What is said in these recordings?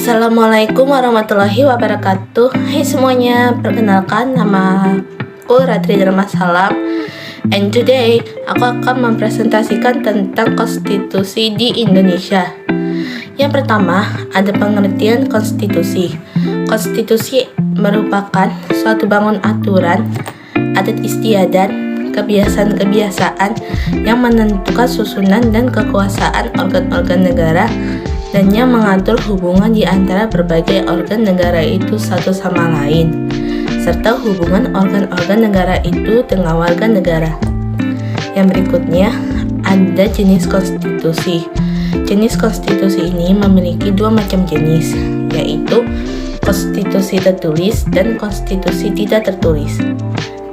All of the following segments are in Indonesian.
Assalamualaikum warahmatullahi wabarakatuh. Hai semuanya, perkenalkan nama aku Ratri Dharma Salam. And today aku akan mempresentasikan tentang konstitusi di Indonesia. Yang pertama, ada pengertian konstitusi. Konstitusi merupakan suatu bangun aturan, adat istiadat, kebiasaan-kebiasaan yang menentukan susunan dan kekuasaan organ-organ negara dan yang mengatur hubungan di antara berbagai organ negara itu satu sama lain, serta hubungan organ-organ negara itu dengan warga negara. Yang berikutnya, ada jenis konstitusi. Jenis konstitusi ini memiliki dua macam jenis, yaitu konstitusi tertulis dan konstitusi tidak tertulis.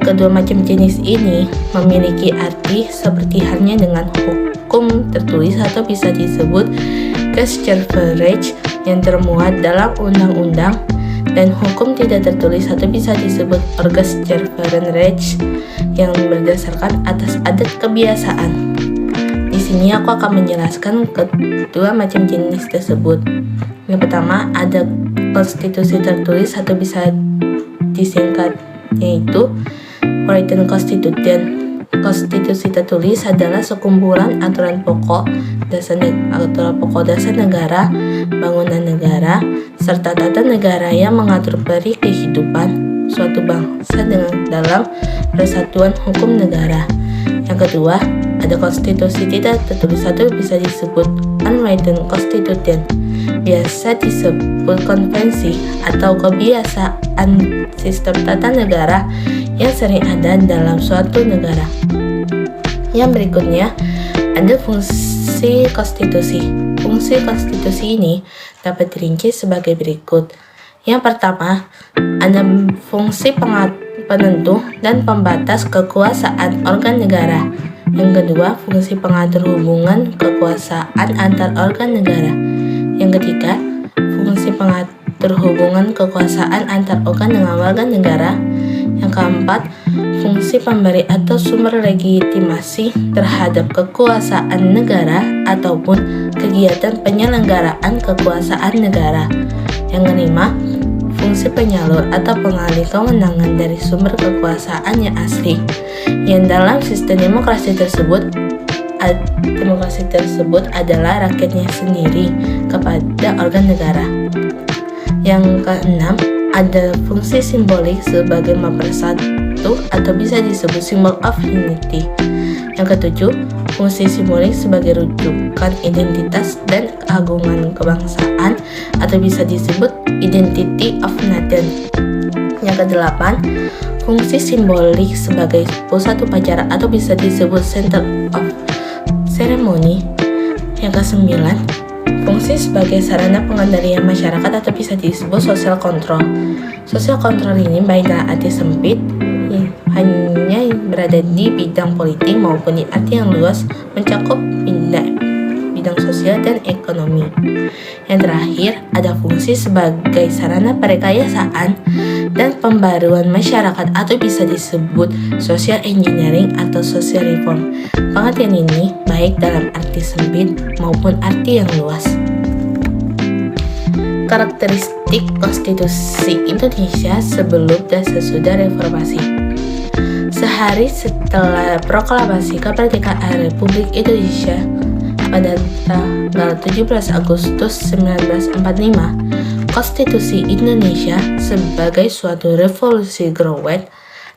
Kedua macam jenis ini memiliki arti seperti halnya dengan hukum tertulis atau bisa disebut Gesetzverfassung yang termuat dalam undang-undang, dan hukum tidak tertulis atau bisa disebut Gesetzverfassungsrecht yang berdasarkan atas adat kebiasaan. Di sini aku akan menjelaskan kedua macam jenis tersebut. Yang pertama, ada konstitusi tertulis atau bisa disingkat yaitu Written Constitution. Konstitusi tertulis adalah sekumpulan aturan pokok dasar negara, bangunan negara, serta tata negara yang mengatur peri kehidupan suatu bangsa dalam persatuan hukum negara. Yang kedua, ada konstitusi tidak tertulis atau bisa disebut Unwritten Constitution. Biasa disebut konvensi atau kebiasaan sistem tata negara yang sering ada dalam suatu negara. Yang berikutnya, ada fungsi konstitusi. Fungsi konstitusi ini dapat dirinci sebagai berikut. Yang pertama, ada fungsi penentu dan pembatas kekuasaan organ negara. Yang kedua, fungsi pengatur hubungan kekuasaan antar organ negara. Yang ketiga, fungsi pengatur hubungan kekuasaan antar organ dengan warga negara. Yang keempat, fungsi pemberi atau sumber legitimasi terhadap kekuasaan negara ataupun kegiatan penyelenggaraan kekuasaan negara. Yang kelima, fungsi penyalur atau pengalih kewenangan dari sumber kekuasaan yang asli, yang dalam sistem demokrasi tersebut adalah rakyatnya sendiri kepada organ negara. Yang keenam, ada fungsi simbolik sebagai mempersatu atau bisa disebut symbol of unity. Yang ketujuh, fungsi simbolik sebagai rujukan identitas dan keagungan kebangsaan atau bisa disebut identity of nation. Yang kedelapan, fungsi simbolik sebagai pusat upacara atau bisa disebut center of ceremony. Yang kesembilan, fungsi sebagai sarana pengendalian masyarakat atau bisa disebut social control. Social control ini baik dalam arti sempit, hanya berada di bidang politik maupun di arti yang luas mencakup bidang sosial dan ekonomi. Yang terakhir, ada fungsi sebagai sarana perekayasaan dan pembaruan masyarakat atau bisa disebut social engineering atau social reform. Pengertian ini baik dalam arti sempit maupun arti yang luas. Karakteristik konstitusi Indonesia sebelum dan sesudah reformasi. Sehari setelah proklamasi kemerdekaan Republik Indonesia pada tanggal 17 Agustus 1945, Konstitusi Indonesia sebagai suatu revolusi growth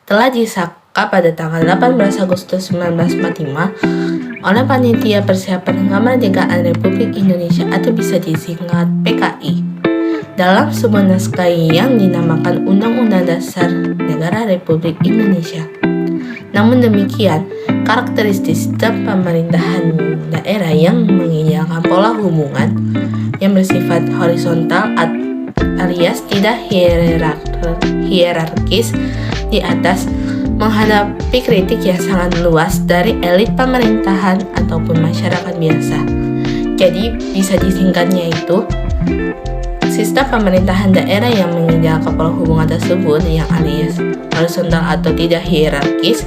telah disahkan pada tanggal 18 Agustus 1945 oleh Panitia Persiapan Kemerdekaan Republik Indonesia atau bisa disingkat PKI dalam sebuah naskah yang dinamakan Undang-Undang Dasar Negara Republik Indonesia. Namun demikian, karakteristik sistem pemerintahan daerah yang mengiyakan pola hubungan yang bersifat horizontal alias tidak hierarkis di atas menghadapi kritik yang sangat luas dari elit pemerintahan ataupun masyarakat biasa. Jadi bisa disingkatnya itu, sistem pemerintahan daerah yang mengiyakan pola hubungan tersebut yang alias horizontal atau tidak hierarkis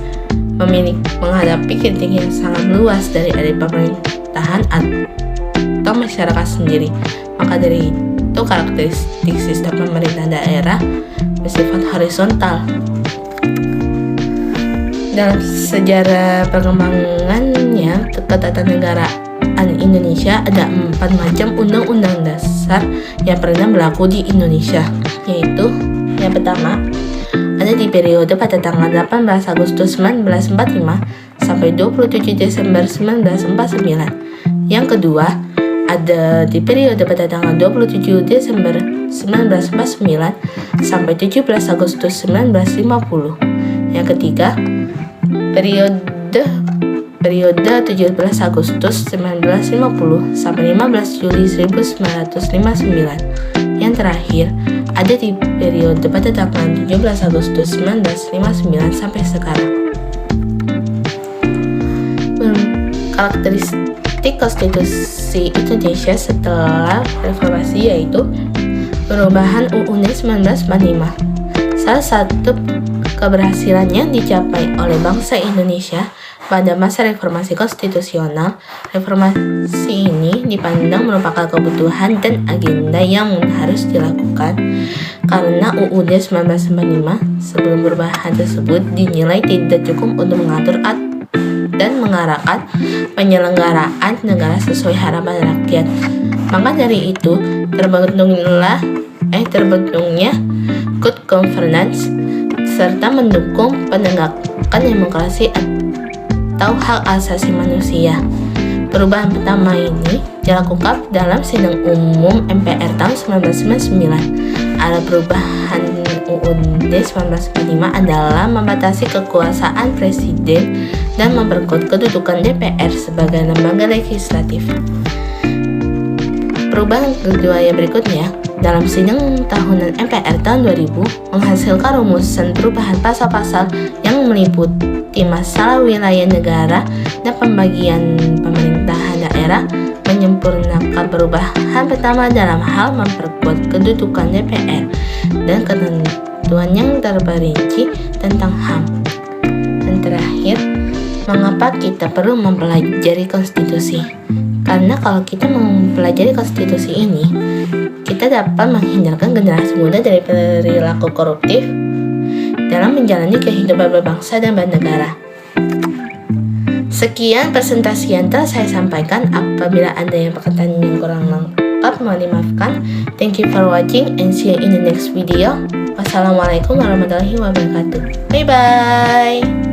menghadapi kritik yang sangat luas dari elit pemerintahan atau masyarakat sendiri. Maka dari itu itu karakteristik sistem pemerintah daerah bersifat horizontal. Dalam sejarah perkembangannya ketatanegaraan Indonesia ada 4 macam undang-undang dasar yang pernah berlaku di Indonesia, yaitu yang pertama ada di periode pada tanggal 18 Agustus 1945 sampai 27 Desember 1949. Yang kedua ada di periode pada tanggal 27 Desember 1949 sampai 17 Agustus 1950. Yang ketiga periode 17 Agustus 1950 sampai 15 Juli 1959. Yang terakhir ada di periode pada tanggal 17 Agustus 1959 sampai sekarang. Karakteristik konstitusi Indonesia setelah reformasi yaitu perubahan UUD 1945. Salah satu keberhasilan yang dicapai oleh bangsa Indonesia pada masa reformasi konstitusional, reformasi ini dipandang merupakan kebutuhan dan agenda yang harus dilakukan karena UUD 1945 sebelum perubahan tersebut dinilai tidak cukup untuk mengatur dan mengarahkan penyelenggaraan negara sesuai harapan rakyat. Maka dari itu terbentuknya good governance serta mendukung penegakan demokrasi atau hak asasi manusia. Perubahan pertama ini dilakukan dalam sidang umum MPR tahun 1999. Ada perubahan UUD 1945 adalah membatasi kekuasaan presiden dan memperkuat kedudukan DPR sebagai lembaga legislatif. Perubahan kedua yang berikutnya dalam sidang tahunan MPR tahun 2000 menghasilkan rumusan perubahan pasal-pasal yang meliputi masalah wilayah negara dan pembagian pemerintahan daerah, menyempurnakan perubahan pertama dalam hal memperkuat kedudukan DPR dan ketentuan yang terperinci tentang HAM. Dan terakhir, mengapa kita perlu mempelajari konstitusi? Karena kalau kita mempelajari konstitusi ini, kita dapat menghindarkan generasi muda dari perilaku koruptif dalam menjalani kehidupan berbangsa dan bernegara. Sekian presentasi yang telah saya sampaikan. Apabila ada yang perkataan yang kurang lengkap, mohon dimaafkan. Thank you for watching and see you in the next video. Wassalamualaikum warahmatullahi wabarakatuh. Bye bye.